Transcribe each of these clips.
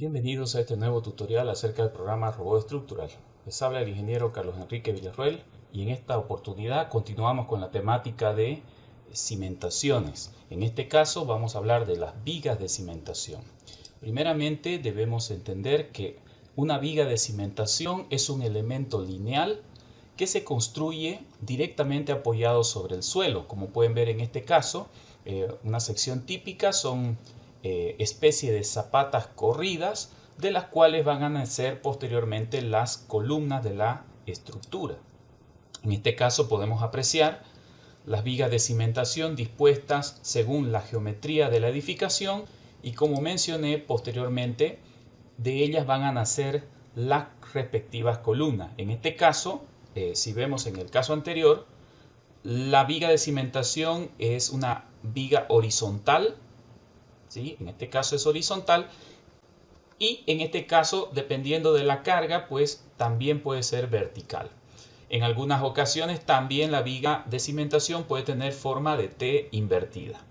Bienvenidos a este nuevo tutorial acerca del programa Robot Estructural. Les habla el ingeniero Carlos Enrique Villarroel y en esta oportunidad continuamos con la temática de cimentaciones. En este caso vamos a hablar de las vigas de cimentación. Primeramente debemos entender que una viga de cimentación es un elemento lineal que se construye directamente apoyado sobre el suelo. Como pueden ver en este caso, una sección típica son especie de zapatas corridas de las cuales van a nacer posteriormente las columnas de la estructura. En este caso podemos apreciar las vigas de cimentación dispuestas según la geometría de la edificación y, como mencioné posteriormente, de ellas van a nacer las respectivas columnas. En este caso, si vemos en el caso anterior, la viga de cimentación es una viga horizontal, ¿sí? En este caso es horizontal, y en este caso, dependiendo de la carga, pues también puede ser vertical. En algunas ocasiones también la viga de cimentación puede tener forma de T invertida.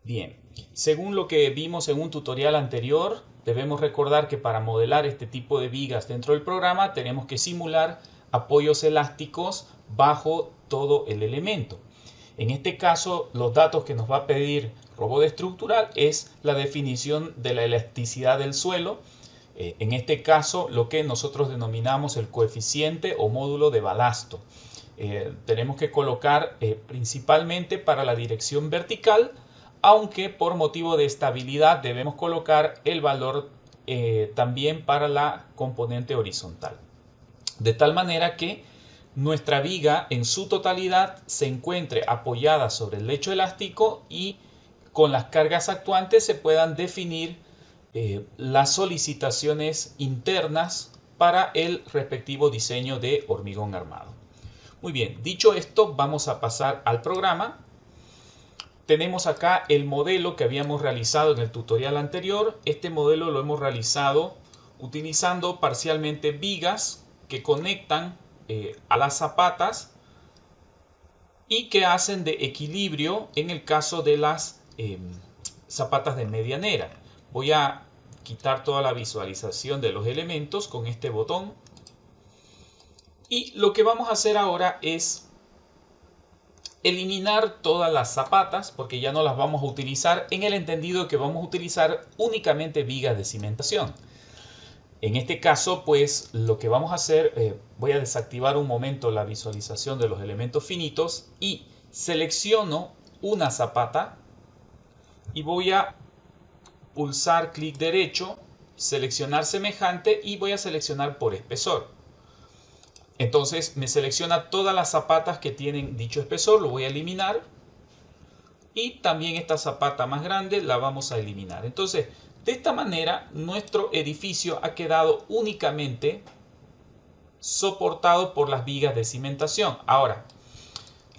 Bien, según lo que vimos en un tutorial anterior, debemos recordar que para modelar este tipo de vigas dentro del programa tenemos que simular apoyos elásticos bajo todo el elemento. En este caso, los datos que nos va a pedir Robot Estructural es la definición de la elasticidad del suelo. En este caso, lo que nosotros denominamos el coeficiente o módulo de balasto. Tenemos que colocar principalmente para la dirección vertical, aunque por motivo de estabilidad debemos colocar el valor también para la componente horizontal. De tal manera que nuestra viga en su totalidad se encuentre apoyada sobre el lecho elástico y con las cargas actuantes se puedan definir las solicitaciones internas para el respectivo diseño de hormigón armado. Muy bien, dicho esto, vamos a pasar al programa. Tenemos acá el modelo que habíamos realizado en el tutorial anterior. Este modelo lo hemos realizado utilizando parcialmente vigas que conectan a las zapatas y que hacen de equilibrio en el caso de las zapatas de medianera. Voy a quitar toda la visualización de los elementos con este botón y lo que vamos a hacer ahora es eliminar todas las zapatas porque ya no las vamos a utilizar, en el entendido que vamos a utilizar únicamente vigas de cimentación. En este caso, pues lo que vamos a hacer, voy a desactivar un momento la visualización de los elementos finitos y selecciono una zapata y voy a pulsar clic derecho, seleccionar semejante y voy a seleccionar por espesor. Entonces me selecciona todas las zapatas que tienen dicho espesor, lo voy a eliminar. Y también esta zapata más grande la vamos a eliminar. Entonces, de esta manera, nuestro edificio ha quedado únicamente soportado por las vigas de cimentación. Ahora,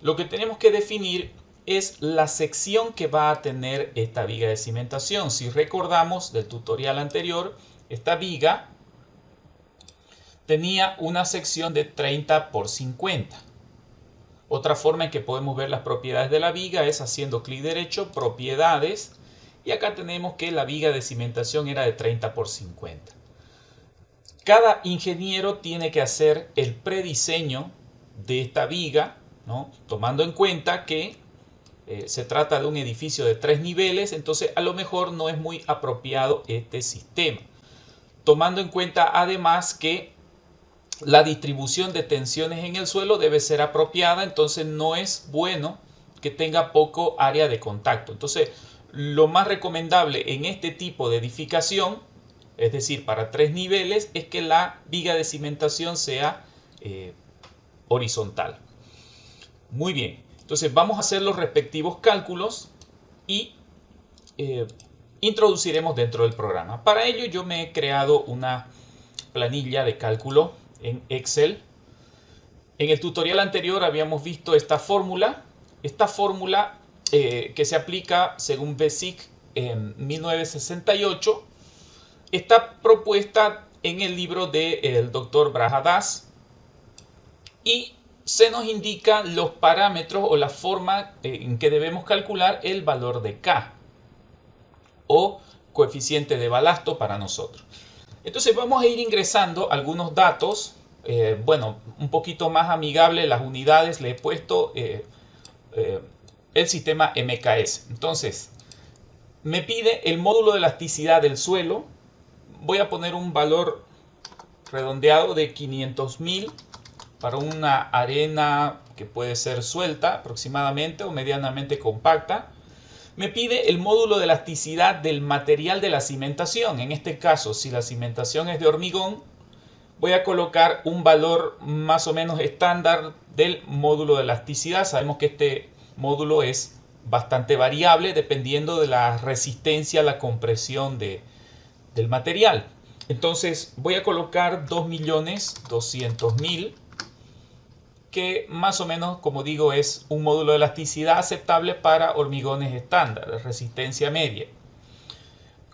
lo que tenemos que definir es la sección que va a tener esta viga de cimentación. Si recordamos del tutorial anterior, esta viga tenía una sección de 30 por 50. Otra forma en que podemos ver las propiedades de la viga es haciendo clic derecho, propiedades, y acá tenemos que la viga de cimentación era de 30 por 50. Cada ingeniero tiene que hacer el prediseño de esta viga, ¿no? Tomando en cuenta que se trata de un edificio de 3 niveles, entonces a lo mejor no es muy apropiado este sistema. Tomando en cuenta además que la distribución de tensiones en el suelo debe ser apropiada, entonces no es bueno que tenga poco área de contacto. Entonces, lo más recomendable en este tipo de edificación, es decir, para 3 niveles, es que la viga de cimentación sea horizontal. Muy bien, entonces vamos a hacer los respectivos cálculos y introduciremos dentro del programa. Para ello yo me he creado una planilla de cálculo en Excel. En el tutorial anterior habíamos visto esta fórmula. Esta fórmula que se aplica según BASIC en 1968 está propuesta en el libro del Dr. Brajadas y se nos indica los parámetros o la forma en que debemos calcular el valor de K o coeficiente de balasto para nosotros. Entonces vamos a ir ingresando algunos datos, bueno, un poquito más amigable las unidades, le he puesto el sistema MKS. Entonces, me pide el módulo de elasticidad del suelo, voy a poner un valor redondeado de 500.000 para una arena que puede ser suelta aproximadamente o medianamente compacta. Me pide el módulo de elasticidad del material de la cimentación. En este caso, si la cimentación es de hormigón, voy a colocar un valor más o menos estándar del módulo de elasticidad. Sabemos que este módulo es bastante variable dependiendo de la resistencia a la compresión del material. Entonces voy a colocar 2.200.000, que más o menos, como digo, es un módulo de elasticidad aceptable para hormigones estándar, de resistencia media.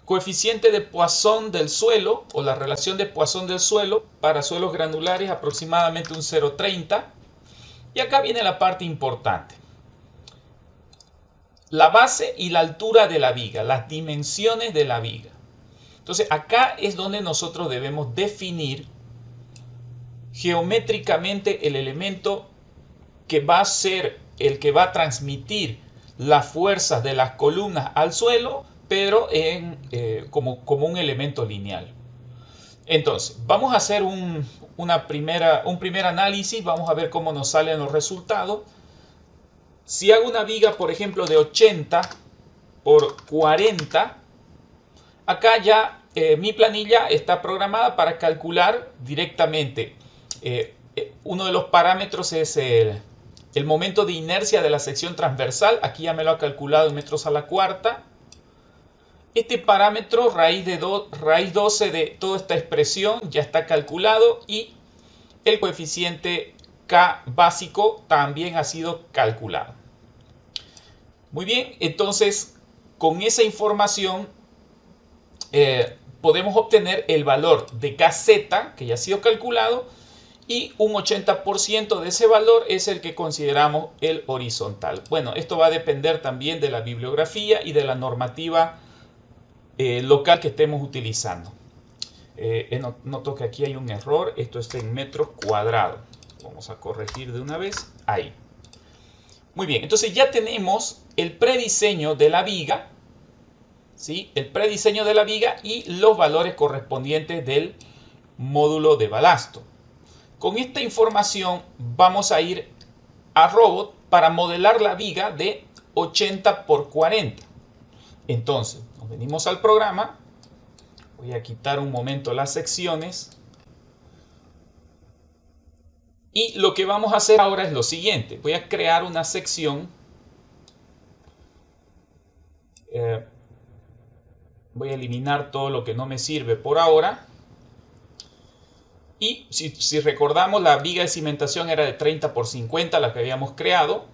Coeficiente de Poisson del suelo, o la relación de Poisson del suelo, para suelos granulares aproximadamente un 0,30. Y acá viene la parte importante. La base y la altura de la viga, las dimensiones de la viga. Entonces acá es donde nosotros debemos definir geométricamente el elemento que va a ser el que va a transmitir las fuerzas de las columnas al suelo, pero como un elemento lineal. Entonces, vamos a hacer un primer análisis, vamos a ver cómo nos salen los resultados. Si hago una viga, por ejemplo, de 80 por 40, acá ya mi planilla está programada para calcular directamente. Uno de los parámetros es el momento de inercia de la sección transversal. Aquí ya me lo ha calculado en metros a la cuarta. Este parámetro, raíz 12 de toda esta expresión, ya está calculado. Y el coeficiente K básico también ha sido calculado. Muy bien, entonces con esa información podemos obtener el valor de KZ, que ya ha sido calculado. Y un 80% de ese valor es el que consideramos el horizontal. Bueno, esto va a depender también de la bibliografía y de la normativa local que estemos utilizando. Noto que aquí hay un error. Esto está en metros cuadrados. Vamos a corregir de una vez. Ahí. Muy bien, entonces ya tenemos el prediseño de la viga. ¿Sí? El prediseño de la viga y los valores correspondientes del módulo de balasto. Con esta información vamos a ir a Robot para modelar la viga de 80 por 40. Entonces, nos venimos al programa. Voy a quitar un momento las secciones. Y lo que vamos a hacer ahora es lo siguiente. Voy a crear una sección. Voy a eliminar todo lo que no me sirve por ahora. Y si recordamos, la viga de cimentación era de 30 por 50, la que habíamos creado.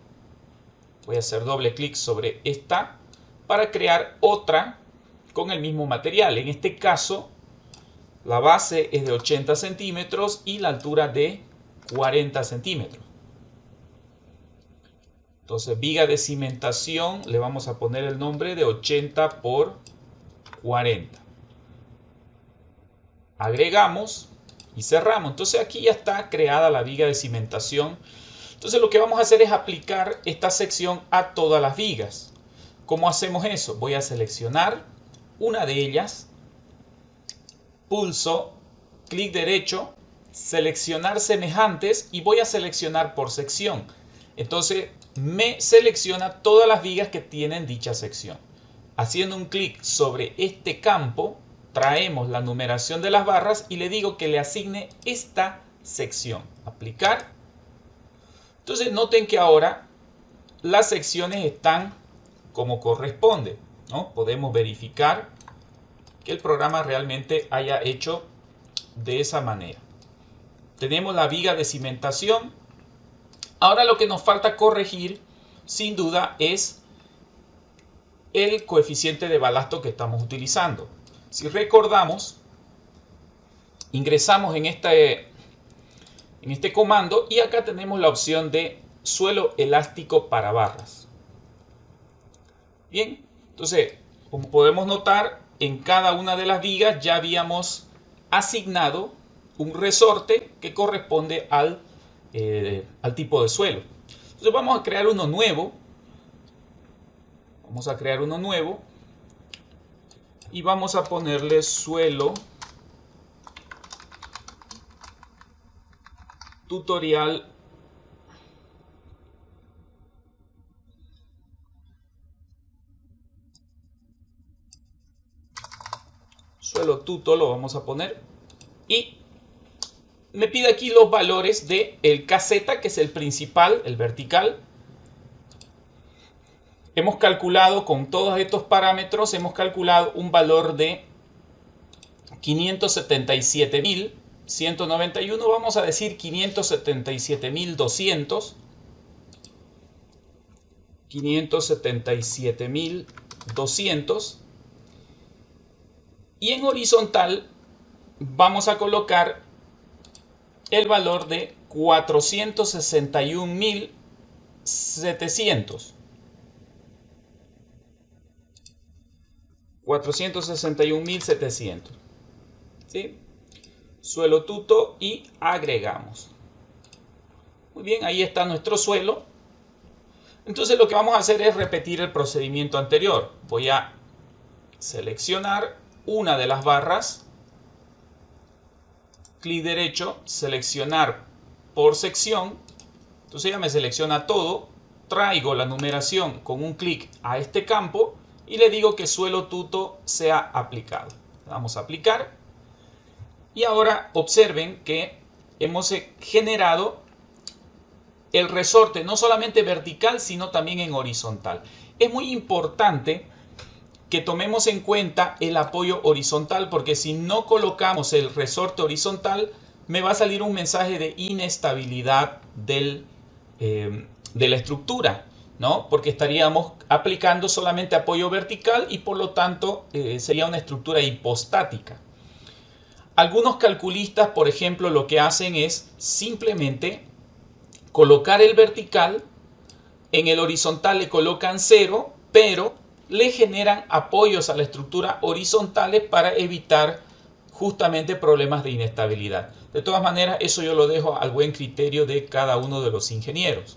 Voy a hacer doble clic sobre esta para crear otra con el mismo material. En este caso, la base es de 80 centímetros y la altura de 40 centímetros. Entonces, viga de cimentación, le vamos a poner el nombre de 80 por 40. Agregamos y cerramos. Entonces aquí ya está creada la viga de cimentación. Entonces lo que vamos a hacer es aplicar esta sección a todas las vigas. ¿Cómo hacemos eso? Voy a seleccionar una de ellas, pulso, clic derecho, seleccionar semejantes y voy a seleccionar por sección. Entonces me selecciona todas las vigas que tienen dicha sección. Haciendo un clic sobre este campo, traemos la numeración de las barras y le digo que le asigne esta sección. Aplicar. Entonces noten que ahora las secciones están como corresponde, ¿no? Podemos verificar que el programa realmente haya hecho de esa manera. Tenemos la viga de cimentación. Ahora lo que nos falta corregir, sin duda, es el coeficiente de balasto que estamos utilizando. Si recordamos, ingresamos en este comando y acá tenemos la opción de suelo elástico para barras. Bien, entonces, como podemos notar, en cada una de las vigas ya habíamos asignado un resorte que corresponde al tipo de suelo. Entonces vamos a crear uno nuevo. Vamos a crear uno nuevo. Y vamos a ponerle suelo tutorial suelo tuto lo vamos a poner, y me pide aquí los valores de el KZ, que es el principal, el vertical. Hemos calculado con todos estos parámetros, hemos calculado un valor de 577.191, vamos a decir 577.200. 577.200. Y en horizontal vamos a colocar el valor de 461.700. 461.700. ¿Sí? Suelo tuto y agregamos. Muy bien, ahí está nuestro suelo. Entonces lo que vamos a hacer es repetir el procedimiento anterior. Voy a seleccionar una de las barras, clic derecho, seleccionar por sección. Entonces ya me selecciona todo, traigo la numeración con un clic a este campo y le digo que suelo tuto sea aplicado. Vamos a aplicar y ahora observen que hemos generado el resorte no solamente vertical sino también en horizontal. Es muy importante que tomemos en cuenta el apoyo horizontal, porque si no colocamos el resorte horizontal me va a salir un mensaje de inestabilidad de la estructura, ¿no? Porque estaríamos aplicando solamente apoyo vertical y por lo tanto sería una estructura hipostática. Algunos calculistas, por ejemplo, lo que hacen es simplemente colocar el vertical, en el horizontal le colocan 0, pero le generan apoyos a la estructura horizontales para evitar justamente problemas de inestabilidad. De todas maneras, eso yo lo dejo al buen criterio de cada uno de los ingenieros.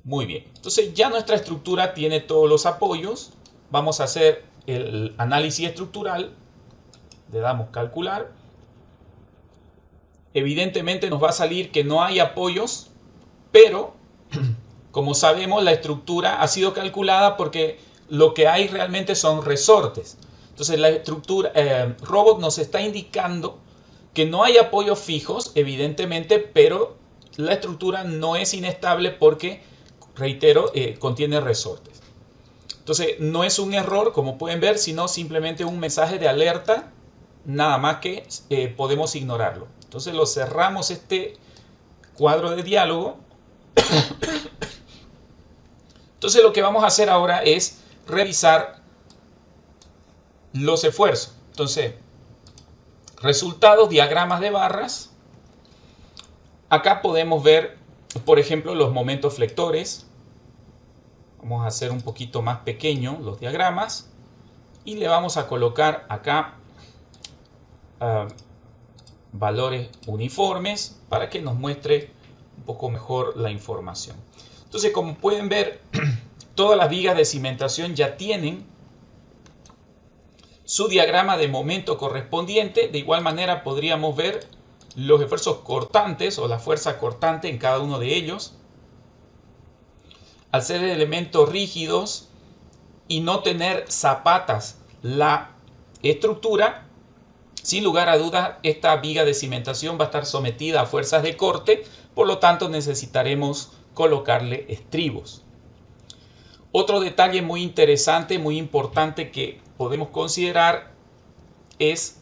Muy bien, entonces ya nuestra estructura tiene todos los apoyos. Vamos a hacer el análisis estructural. Le damos calcular. Evidentemente nos va a salir que no hay apoyos, pero como sabemos, la estructura ha sido calculada porque lo que hay realmente son resortes. Entonces la estructura, Robot nos está indicando que no hay apoyos fijos, evidentemente, pero la estructura no es inestable porque, reitero, contiene resortes. Entonces no es un error, como pueden ver, sino simplemente un mensaje de alerta, nada más que podemos ignorarlo. Entonces lo cerramos este cuadro de diálogo. Entonces lo que vamos a hacer ahora es revisar los esfuerzos. Entonces, resultados, diagramas de barras. Acá podemos ver, por ejemplo, los momentos flectores. Vamos a hacer un poquito más pequeño los diagramas. Y le vamos a colocar acá valores uniformes para que nos muestre un poco mejor la información. Entonces, como pueden ver, todas las vigas de cimentación ya tienen su diagrama de momento correspondiente. De igual manera podríamos ver los esfuerzos cortantes o la fuerza cortante en cada uno de ellos. Al ser elementos rígidos y no tener zapatas la estructura, sin lugar a dudas esta viga de cimentación va a estar sometida a fuerzas de corte, por lo tanto necesitaremos colocarle estribos. Otro detalle muy interesante, muy importante que podemos considerar es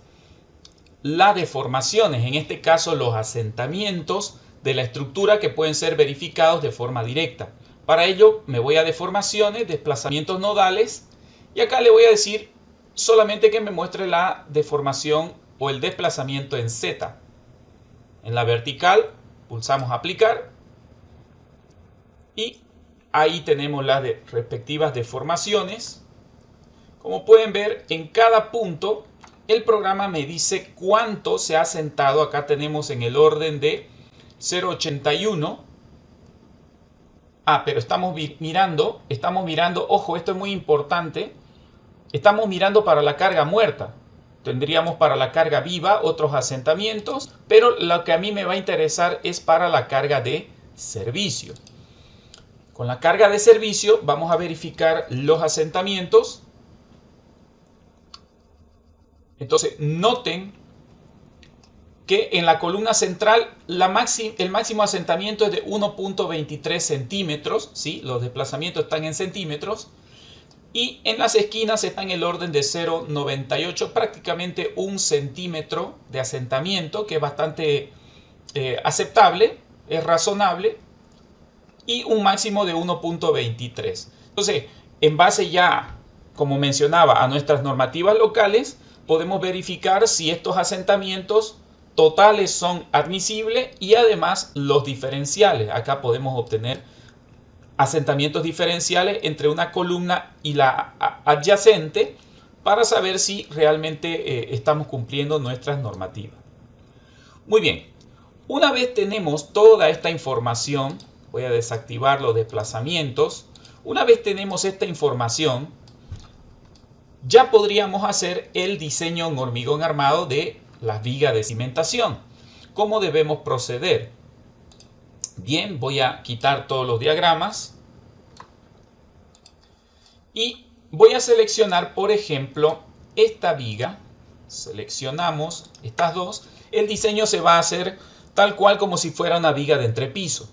las deformaciones, en este caso los asentamientos de la estructura que pueden ser verificados de forma directa. Para ello me voy a deformaciones, desplazamientos nodales y acá le voy a decir solamente que me muestre la deformación o el desplazamiento en Z. En la vertical pulsamos aplicar y ahí tenemos las respectivas deformaciones Como pueden ver, en cada punto el programa me dice cuánto se ha asentado. Acá tenemos en el orden de 0,81. Pero estamos mirando, ojo, esto es muy importante, estamos mirando para la carga muerta. Tendríamos para la carga viva otros asentamientos, pero lo que a mí me va a interesar es para la carga de servicio. Con la carga de servicio vamos a verificar los asentamientos. Entonces, noten que en la columna central el máximo asentamiento es de 1.23 centímetros, ¿sí? Los desplazamientos están en centímetros. Y en las esquinas está en el orden de 0,98, prácticamente 1 centímetro de asentamiento, que es bastante aceptable, es razonable, y un máximo de 1.23. Entonces, en base ya, como mencionaba, a nuestras normativas locales, podemos verificar si estos asentamientos totales son admisibles y además los diferenciales. Acá podemos obtener asentamientos diferenciales entre una columna y la adyacente para saber si realmente estamos cumpliendo nuestras normativas. Muy bien, una vez tenemos toda esta información, voy a desactivar los desplazamientos. Una vez tenemos esta información, ya podríamos hacer el diseño en hormigón armado de las vigas de cimentación. ¿Cómo debemos proceder? Bien, voy a quitar todos los diagramas y voy a seleccionar, por ejemplo, esta viga. Seleccionamos estas dos. El diseño se va a hacer tal cual como si fuera una viga de entrepiso.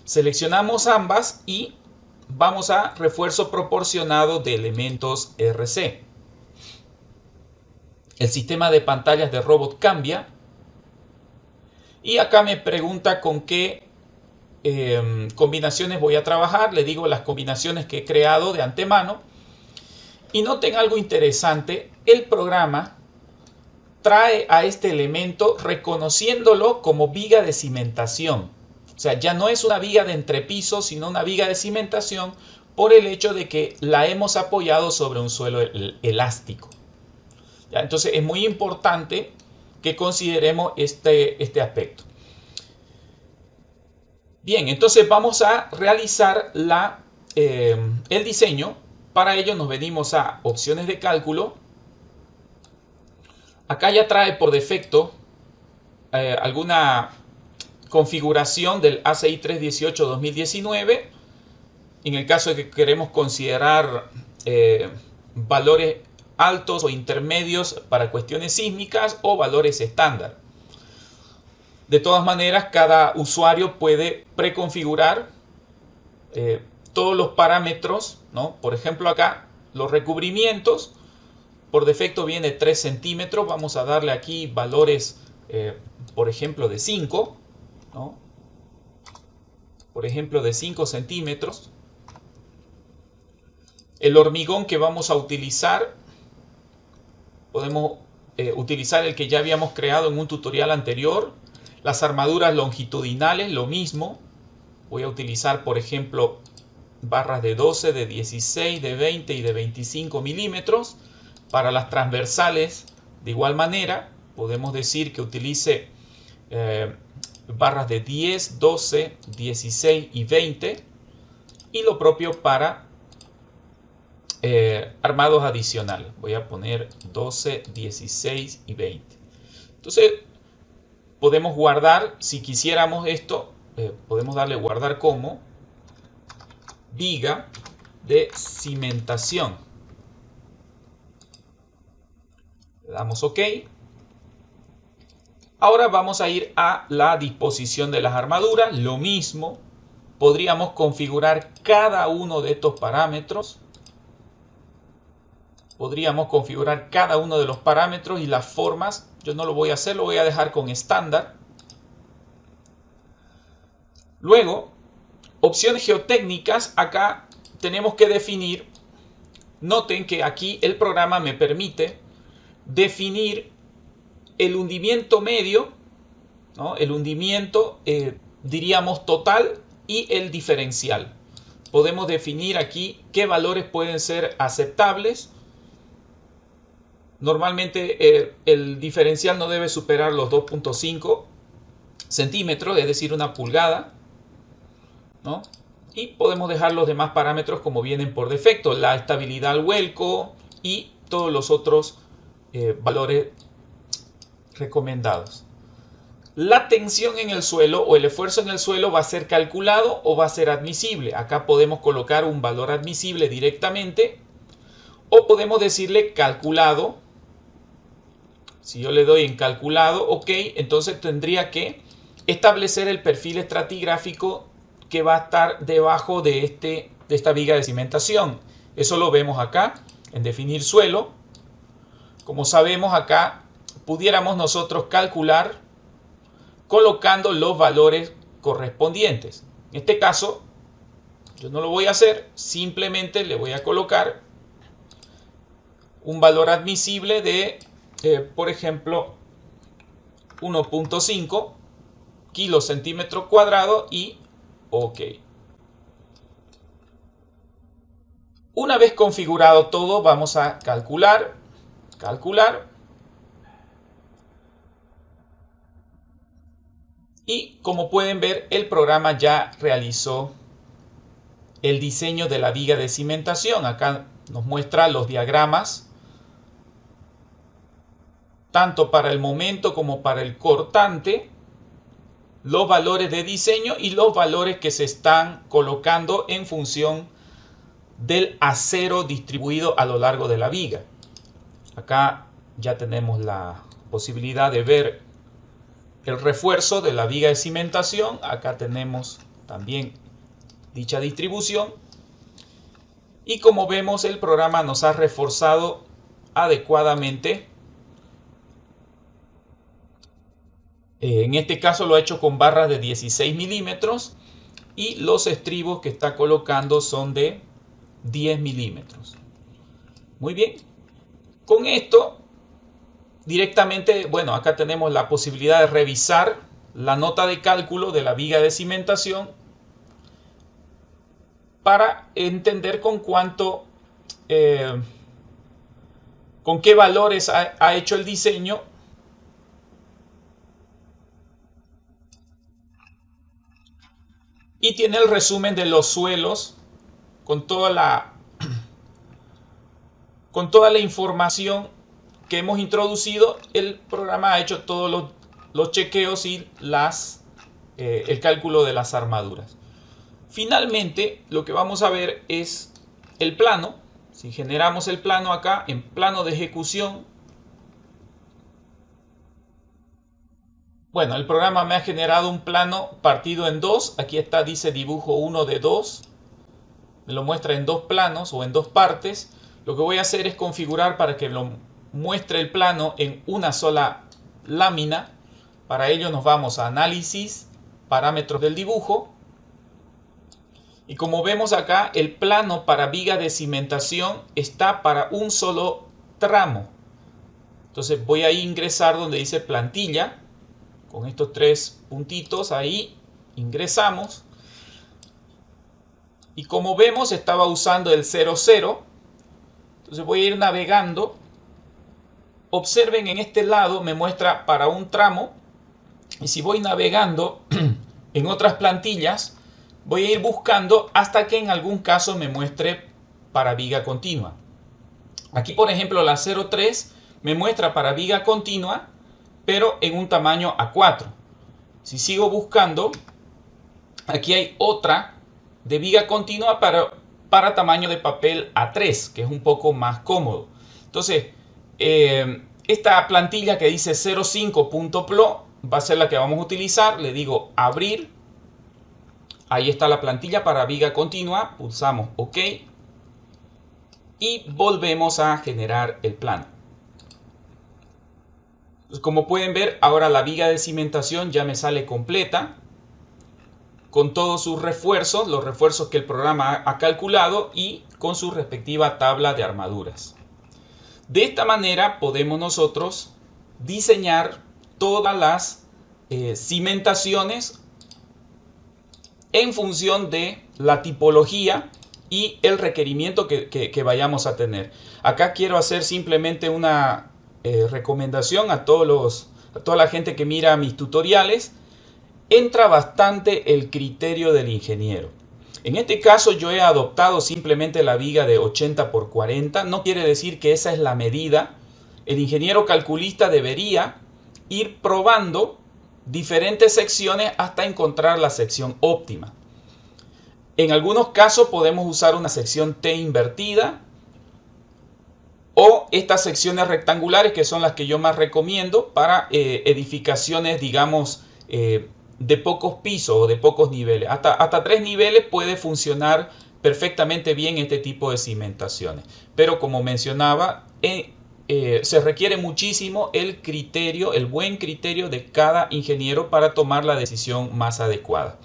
Seleccionamos ambas y vamos a refuerzo proporcionado de elementos RC. El sistema de pantallas de robot cambia. Y acá me pregunta con qué combinaciones voy a trabajar. Le digo las combinaciones que he creado de antemano. Y noten algo interesante. El programa trae a este elemento reconociéndolo como viga de cimentación. O sea, ya no es una viga de entrepiso, sino una viga de cimentación por el hecho de que la hemos apoyado sobre un suelo elástico. ¿Ya? Entonces es muy importante que consideremos este aspecto. Bien, entonces vamos a realizar el diseño. Para ello nos venimos a opciones de cálculo. Acá ya trae por defecto alguna configuración del ACI 318-2019. En el caso de que queremos considerar valores altos o intermedios para cuestiones sísmicas o valores estándar. De todas maneras, cada usuario puede preconfigurar todos los parámetros, ¿no? Por ejemplo, acá los recubrimientos, por defecto viene 3 centímetros. Vamos a darle aquí valores, por ejemplo, de 5, ¿no? Por ejemplo, de 5 centímetros. El hormigón que vamos a utilizar, podemos utilizar el que ya habíamos creado en un tutorial anterior. Las armaduras longitudinales, lo mismo. Voy a utilizar, por ejemplo, barras de 12, de 16, de 20 y de 25 milímetros. Para las transversales, de igual manera, podemos decir que utilice barras de 10, 12, 16 y 20. Y lo propio para armados adicionales. Voy a poner 12, 16 y 20. Entonces, podemos guardar, si quisiéramos esto, podemos darle guardar como viga de cimentación. Le damos OK. Ahora vamos a ir a la disposición de las armaduras. Lo mismo, podríamos configurar cada uno de estos parámetros. Podríamos configurar cada uno de los parámetros y las formas. Yo no lo voy a hacer, lo voy a dejar con estándar. Luego, opciones geotécnicas. Acá tenemos que definir. Noten que aquí el programa me permite definir el hundimiento medio, ¿no? El hundimiento, diríamos, total y el diferencial. Podemos definir aquí qué valores pueden ser aceptables. Normalmente el diferencial no debe superar los 2.5 centímetros, es decir, una pulgada, ¿no? Y podemos dejar los demás parámetros como vienen por defecto, la estabilidad al vuelco y todos los otros valores recomendados. La tensión en el suelo o el esfuerzo en el suelo va a ser calculado o va a ser admisible. Acá podemos colocar un valor admisible directamente o podemos decirle calculado. Si yo le doy en calculado, ok, entonces tendría que establecer el perfil estratigráfico que va a estar debajo de esta viga de cimentación. Eso lo vemos acá en definir suelo. Como sabemos acá, pudiéramos nosotros calcular colocando los valores correspondientes. En este caso, yo no lo voy a hacer, simplemente le voy a colocar un valor admisible de, por ejemplo, 1.5 kilos centímetro cuadrado y OK. Una vez configurado todo, vamos a calcular. Y como pueden ver, el programa ya realizó el diseño de la viga de cimentación. Acá nos muestra los diagramas, tanto para el momento como para el cortante, los valores de diseño y los valores que se están colocando en función del acero distribuido a lo largo de la viga. Acá ya tenemos la posibilidad de ver el refuerzo de la viga de cimentación. Acá tenemos también dicha distribución. Y como vemos, el programa nos ha reforzado adecuadamente. En este caso lo ha hecho con barras de 16 milímetros y los estribos que está colocando son de 10 milímetros. Muy bien. Con esto directamente, bueno, acá tenemos la posibilidad de revisar la nota de cálculo de la viga de cimentación para entender con qué valores ha hecho el diseño. Y tiene el resumen de los suelos con toda la información que hemos introducido. El programa ha hecho todos los chequeos y el cálculo de las armaduras. Finalmente, lo que vamos a ver es el plano. Si generamos el plano acá, en plano de ejecución, bueno, el programa me ha generado un plano partido en dos. Aquí está, dice dibujo 1 de 2. Me lo muestra en dos planos o en dos partes. Lo que voy a hacer es configurar para que lo muestre el plano en una sola lámina. Para ello nos vamos a análisis, parámetros del dibujo. Y como vemos acá, el plano para viga de cimentación está para un solo tramo. Entonces voy a ingresar donde dice plantilla. Con estos tres puntitos ahí ingresamos. Y como vemos, estaba usando el 00. Entonces voy a ir navegando. Observen, en este lado me muestra para un tramo. Y si voy navegando en otras plantillas, voy a ir buscando hasta que en algún caso me muestre para viga continua. Aquí, por ejemplo, la 03 me muestra para viga continua, pero en un tamaño A4. Si sigo buscando, aquí hay otra de viga continua para tamaño de papel A3, que es un poco más cómodo. Entonces, esta plantilla que dice 05.plo va a ser la que vamos a utilizar. Le digo abrir. Ahí está la plantilla para viga continua. Pulsamos OK. Y volvemos a generar el plano. Como pueden ver, ahora la viga de cimentación ya me sale completa, con todos sus refuerzos, los refuerzos que el programa ha calculado y con su respectiva tabla de armaduras. De esta manera podemos nosotros diseñar todas las cimentaciones en función de la tipología y el requerimiento que vayamos a tener. Acá quiero hacer simplemente una recomendación a toda la gente que mira mis tutoriales. Entra bastante el criterio del ingeniero. En este caso yo he adoptado simplemente la viga de 80 por 40. No quiere decir que esa es la medida. El ingeniero calculista debería ir probando diferentes secciones hasta encontrar la sección óptima. En algunos casos podemos usar una sección T invertida o estas secciones rectangulares, que son las que yo más recomiendo para edificaciones, digamos, de pocos pisos o de pocos niveles. Hasta 3 niveles puede funcionar perfectamente bien este tipo de cimentaciones. Pero como mencionaba, se requiere muchísimo el buen criterio de cada ingeniero para tomar la decisión más adecuada.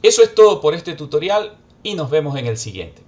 Eso es todo por este tutorial y nos vemos en el siguiente.